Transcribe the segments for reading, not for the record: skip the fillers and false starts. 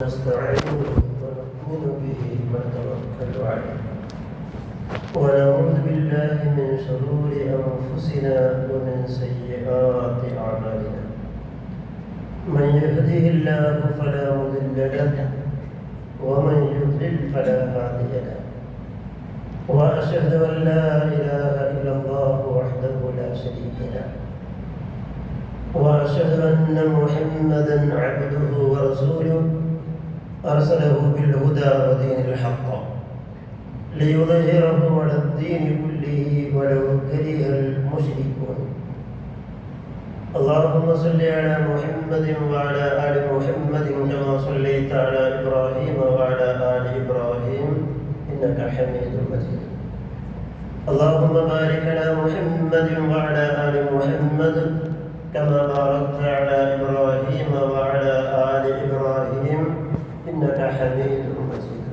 نستعينه ونؤمن به ونتوكل عليه ونعوذ بالله من شرور أنفسنا ومن سيئات أعمالنا من يهده الله فلا مضل له ومن يضلل فلا هادي له وأشهد أن لا إله إلا الله وحده لا شريك له وأشهد أن محمدا عبده ورسوله أرسله بالهدى ودين الحق ليظهره على الدين كله ولو كره المشركون اللهم صل على محمد وعلى آل محمد كما صليت على إبراهيم وعلى آل إبراهيم إنك حميد مجيد اللهم بارك على محمد وعلى آل محمد كما باركت على إبراهيم وعلى آل إبراهيم إنك حميد مجيد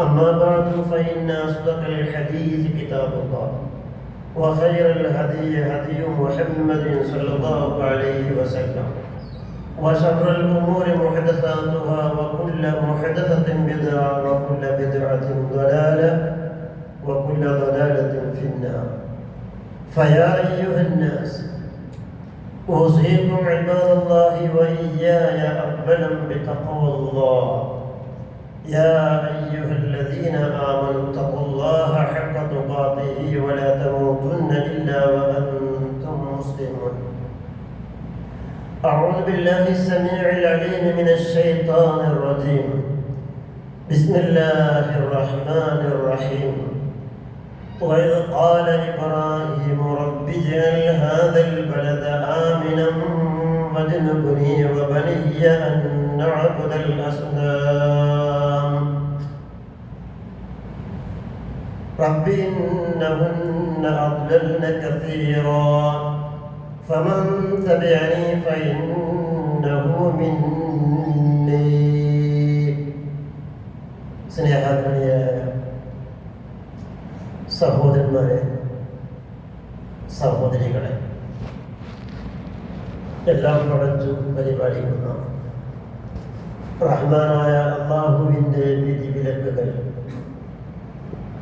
أما بعد فإن أصدق الحديث كتاب الله وخير الهدي هدي محمد صلى الله عليه وسلم وشر الأمور محدثاتها وكل محدثة بدعة وكل بدعة ضلالة وكل ضلالة في النار فيا أيها الناس أوصيكم عباد الله وإياي أولا بتقوى الله يا أيها الذين آمنوا اتقوا الله حق تقاته ولا تموتن إلا وأنتم مسلمون أعوذ بالله السميع العليم من الشيطان الرجيم بسم الله الرحمن الرحيم وإذ قال إبراهيم رب اجعل هذا البلد آمنا واجنبني وبني أن نعبد الأصنام رب إنهن أضللن كثيرا فمن تبعني فإنه مني സ്നേഹനിധിയായ സഹോദരന്മാരെ, സഹോദരികളെ, എല്ലാം പടച്ചു പരിപാലിക്കുന്ന റഹ്മാനായ അല്ലാഹുവിൻ്റെ വിധിവിലക്കുകൾ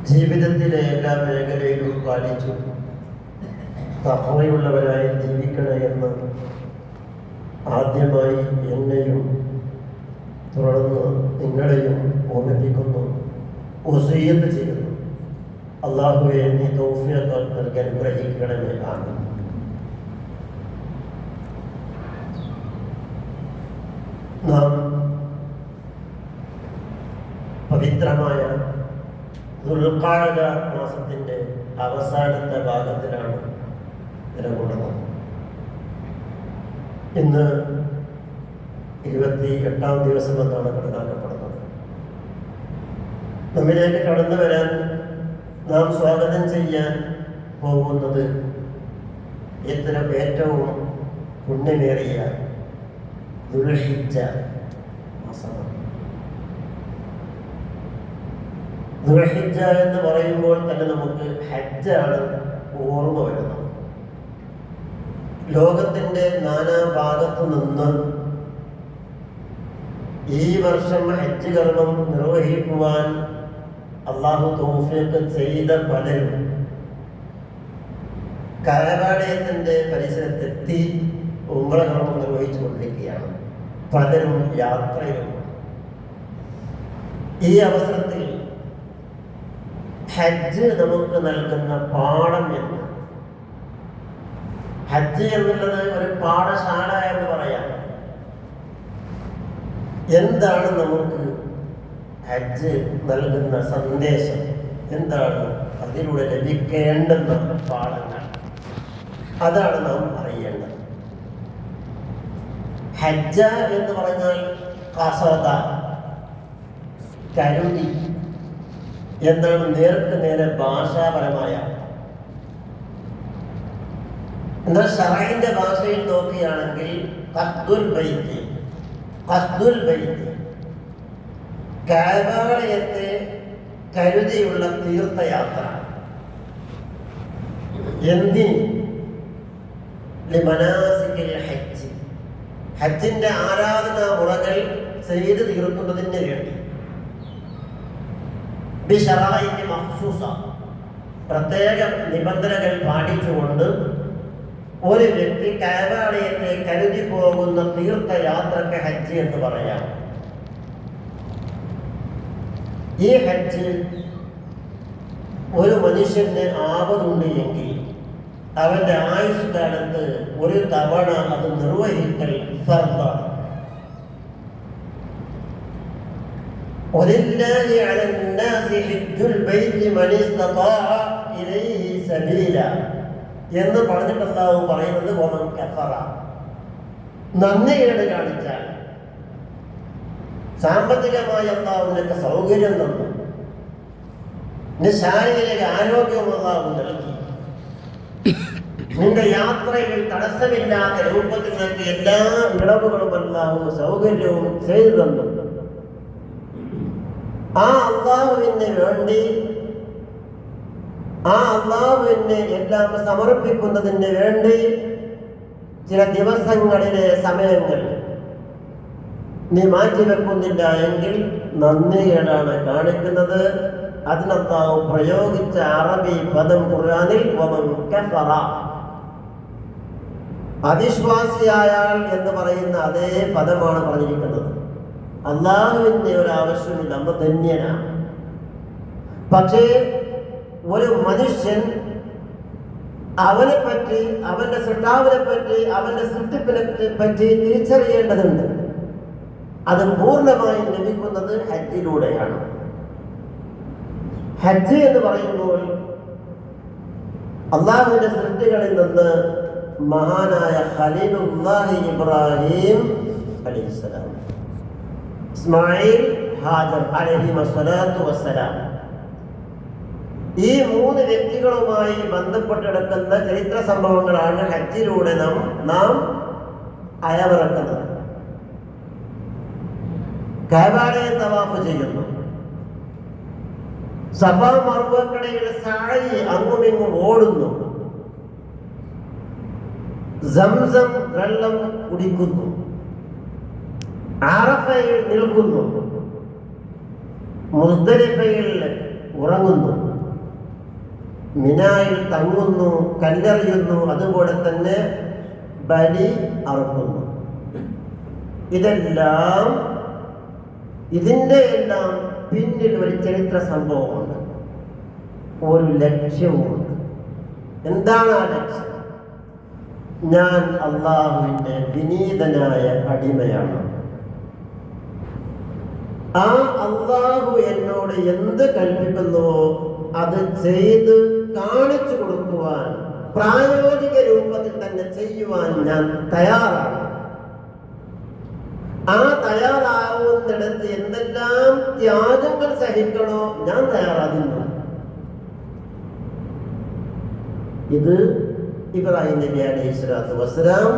ജീവിതത്തിലെ എല്ലാ മേഖലയിലും പാലിച്ചു തഖ്വയുള്ളവരായി ജീവിക്കണമെന്ന് ആദ്യമായി എന്നെയും തുടർന്ന് നിങ്ങളെയും ഓർമ്മിപ്പിക്കുന്നു, വസിയ്യത്ത് ചെയ്യുന്നു. അല്ലാഹുവേ, നീ തൗഫീഖ് നൽകി അനുഗ്രഹിക്കണമേ. ആമീൻ. നാം പവിത്രമായ ദുൽഖഅദ മാസത്തിന്റെ അവസാനത്തെ ഭാഗത്തിലാണ് നിലകൊള്ളുന്നത്. ഇന്ന് 28-ാം ദിവസം എന്നാണ് കണക്കാക്കപ്പെടുന്നത്. നമ്മിലേക്ക് കടന്നു വരാൻ നാം സ്വാഗതം ചെയ്യാൻ പോകുന്നത് ഏറ്റവും പുണ്യമേറിയ ദുൽഹിജ്ജ മാസമാണ്. ദുൽഹിജ്ജ എന്ന് പറയുമ്പോൾ തന്നെ നമുക്ക് ഹജ്ജാണ് ഓർമ്മ വരുന്നത്. ലോകത്തിൻ്റെ നാനാഭാഗത്തു നിന്ന് ഈ വർഷം ഹജ്ജ് കർമ്മം നിർവഹിക്കുവാൻ അല്ലാഹു തൗഫീഖ് ചെയ്ത പലരും കഅബാലയത്തിന്റെ പരിസരത്തെത്തി ഉംറ കർമ്മം നിർവഹിച്ചു കൊണ്ടിരിക്കുകയാണ്. പലരും യാത്രയിലുമാണ്. ഈ അവസരത്തിൽ ഹജ്ജ് നമുക്ക് നൽകുന്ന പാഠം എന്ന്, ഹജ്ജ് എന്നുള്ളത് ഒരു പാഠശാല എന്ന് പറയാം. എന്താണ് നമുക്ക് ഹജ്ജ് നൽകുന്ന സന്ദേശം? എന്താണ് അതിലൂടെ ലഭിക്കേണ്ടുന്ന പാഠങ്ങൾ? അതാണ് നാം അറിയേണ്ടത്. ഹജ്ജ എന്ന് പറഞ്ഞാൽ ഖസദ, കരുതി എന്നാണ് നേർക്ക് നേരെ ഭാഷാപരമായ. എന്നാൽ ശറഈന്റെ ഭാഷയിൽ നോക്കുകയാണെങ്കിൽ ഖസ്ദുൽ ബൈത്ത്, കഅബാലയത്തെ കരുതിയുള്ള തീർത്ഥയാത്ര. എന്തിന്? ലിമനാസികിൽ ഹജ്ജ്, ഹജ്ജിന്റെ ആരാധനാ മുറകൾ ചെയ്ത് തീർക്കുന്നതിന് വേണ്ടി ബിശറായിക്ക് മഖ്സൂസ പ്രത്യേക നിബന്ധനകൾ പാലിച്ചുകൊണ്ട് ഒരു വ്യക്തി കഅബാലയത്തെ കരുതി പോകുന്ന തീർത്ഥയാത്രക്ക് ഹജ്ജ് എന്ന് പറയാം. ഈ ഹജ്ജ് ഒരു മനുഷ്യന് ആപതുണ്ട് എങ്കിൽ അവന്റെ ആയുസ് കാലത്ത് ഒരു തവണ അത് നിർവഹിക്കൽ ഫർദാണ്. വലില്ലാഹി അലന്നാസി ഹജ്ജുൽ ബൈത്തി മൻ ഇസ്തതാഅ ഇലൈഹി സബീല എന്ന് പറഞ്ഞിട്ട് അല്ലാഹു പറയുന്നത് വമൻ കഫറ, നന്ദികേട് കാണിച്ചാൽ സാമ്പത്തികമായി അല്ലാഹു നിനക്ക് സൗകര്യം തന്നു, നിന്റെ ശാരീരിക ആരോഗ്യം അല്ലാഹു നൽകി, നിന്റെ യാത്രയിൽ തടസ്സമില്ലാത്ത രൂപത്തിൽ നിനക്ക് എല്ലാ ഇളവുകളും അല്ലാഹു സൗകര്യവും ചെയ്തു തന്നു. ആ അല്ലാഹുവിന് വേണ്ടി, ആ അല്ലാഹുവിന് എല്ലാം സമർപ്പിക്കുന്നതിന് വേണ്ടി ചില ദിവസങ്ങളിലെ സമയങ്ങൾ നീ മാറ്റിവെക്കുന്നില്ല എങ്കിൽ നന്ദികേടാണ് കാണിക്കുന്നത്. അതിനല്ലാഹു പ്രയോഗിച്ച അറബി പദം ഖുർആനിൽ വമൻ കഫറ, അവിശ്വാസിയായാൽ എന്ന് പറയുന്ന അതേ പദമാണ് പറഞ്ഞിരിക്കുന്നത്. അല്ലാഹുവിന്റെ ഒരു ആവശ്യമില്ല, നമ്മൾ ധന്യനാണ്. പക്ഷേ ഒരു മനുഷ്യൻ അവനെ പറ്റി, അവന്റെ സൃഷ്ടാവിനെ പറ്റി, അവന്റെ സൃഷ്ടിപ്പിനെ പറ്റി തിരിച്ചറിയേണ്ടതുണ്ട്. അത് പൂർണ്ണമായും ലഭിക്കുന്നത് ഹജ്ജിലൂടെയാണ്. ഹജ്ജ് എന്ന് പറയുമ്പോൾ അല്ലാഹുവിന്റെ സൃഷ്ടികളിൽ നിന്ന് മഹാനായ ഖലീലുല്ലാഹി ഇബ്രാഹിം അലൈഹിസ്സലാം, ഇസ്മായിൽ, ഹാജർ അലൈഹിമസ്സലാത്തു വസ്സലാം, ഈ മൂന്ന് വ്യക്തികളുമായി ബന്ധപ്പെട്ടെടുക്കുന്ന ചരിത്ര സംഭവങ്ങളാണ് ഹജ്ജിലൂടെ നാം അയവിറക്കുന്നത്. കഅബയെ തവാഫ് ചെയ്യുന്നു, സഫ മർവക്കടയിൽ സഅയി അങ്ങുമിങ്ങും ഓടുന്നു, സംസം വെള്ളം കുടിക്കുന്നു, അറഫയിൽ നിൽക്കുന്നു, മുസ്ദലിഫയിൽ ഉറങ്ങുന്നു, മിനായിൽ തങ്ങുന്നു, കല്ലെറിയുന്നു, അതുപോലെ തന്നെ ബലി അറുക്കുന്നു. ഇതിൻ്റെ എല്ലാം പിന്നിൽ ഒരു ചരിത്ര സംഭവമുണ്ട്, ഒരു ലക്ഷ്യവുമുണ്ട്. എന്താണ് ആ ലക്ഷ്യം? ഞാൻ അല്ലാഹുവിൻ്റെ വിനീതനായ അടിമയാണ്. ആ അല്ലാഹു എന്നോട് എന്ത് കൽപ്പിക്കുന്നുവോ അത് ചെയ്ത് കാണിച്ചു കൊടുക്കുവാൻ, പ്രായോഗിക രൂപത്തിൽ തന്നെ ചെയ്യുവാൻ ഞാൻ തയ്യാറാണ്. ആ തയ്യാറാവുന്നിടത്ത് എന്തെല്ലാം ത്യാഗങ്ങൾ സഹിക്കണോ ഞാൻ തയ്യാറാകുന്നു. ഇത് ഇബ്രാഹിം നബി അലൈഹിസ്സലാത്തു വസ്സലാം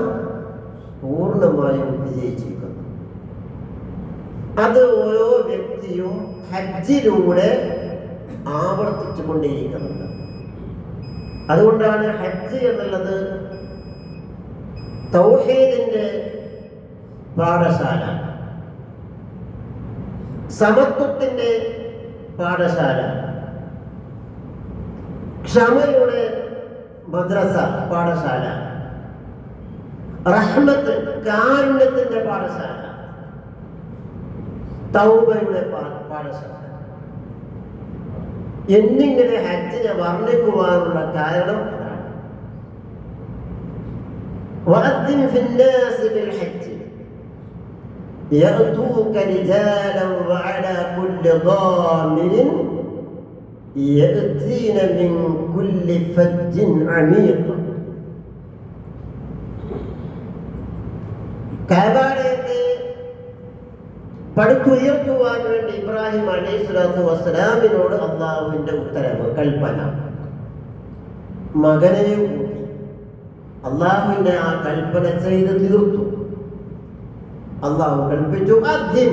പൂർണ്ണമായും വിജയിച്ചിരിക്കുന്നു. അത് ഓരോ വ്യക്തിയും ഹജ്ജിലൂടെ ആവർത്തിച്ചു കൊണ്ടേയിരിക്കുന്നുണ്ട്. അതുകൊണ്ടാണ് ഹജ്ജ് എന്നുള്ളത് തൗഹീദിന്റെ പാഠശാല, സമത്വത്തിന്റെ പാഠശാല, ക്ഷമയുടെ മദ്രസ പാഠശാല, റഹ്മത്ത് കാരുണ്യത്തിന്റെ പാഠശാല, തൗബയുടെ പാഠശാല എന്നിങ്ങനെ ഹജ്ജിനെ വർണ്ണിക്കുവാനുള്ള കാരണം അതാണ്. വഅദ്ദിൻ ഫിന്നാസി ബിൽഹജ്ജ് യഅതൂക റിജാലൻ വഅലാ കുല്ലി ളാമിരിൻ യഅതീന മിൻ കുല്ലി ഫജ്ജിൻ അമീഖ്. കഅബയെ പടുത്തുയർത്തുവാൻ വേണ്ടി ഇബ്രാഹിം അലൈഹിസ്സലാത്തു വസ്സലാമിനോട് അള്ളാഹുവിന്റെ ഉത്തരവ്, കൽപ്പന. മകനെയും കൂട്ടി അള്ളാഹുവിന്റെ ആ കൽപ്പന ചെയ്ത് തീർത്തു. അള്ളാഹു കൽപ്പിച്ചു, അദ്ദിൻ,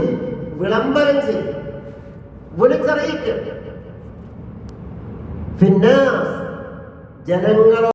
വിളംബരം ചെയ്യും, വിളിച്ചറിയിക്കും, ഫിന്നാസ്, ജനങ്ങളോ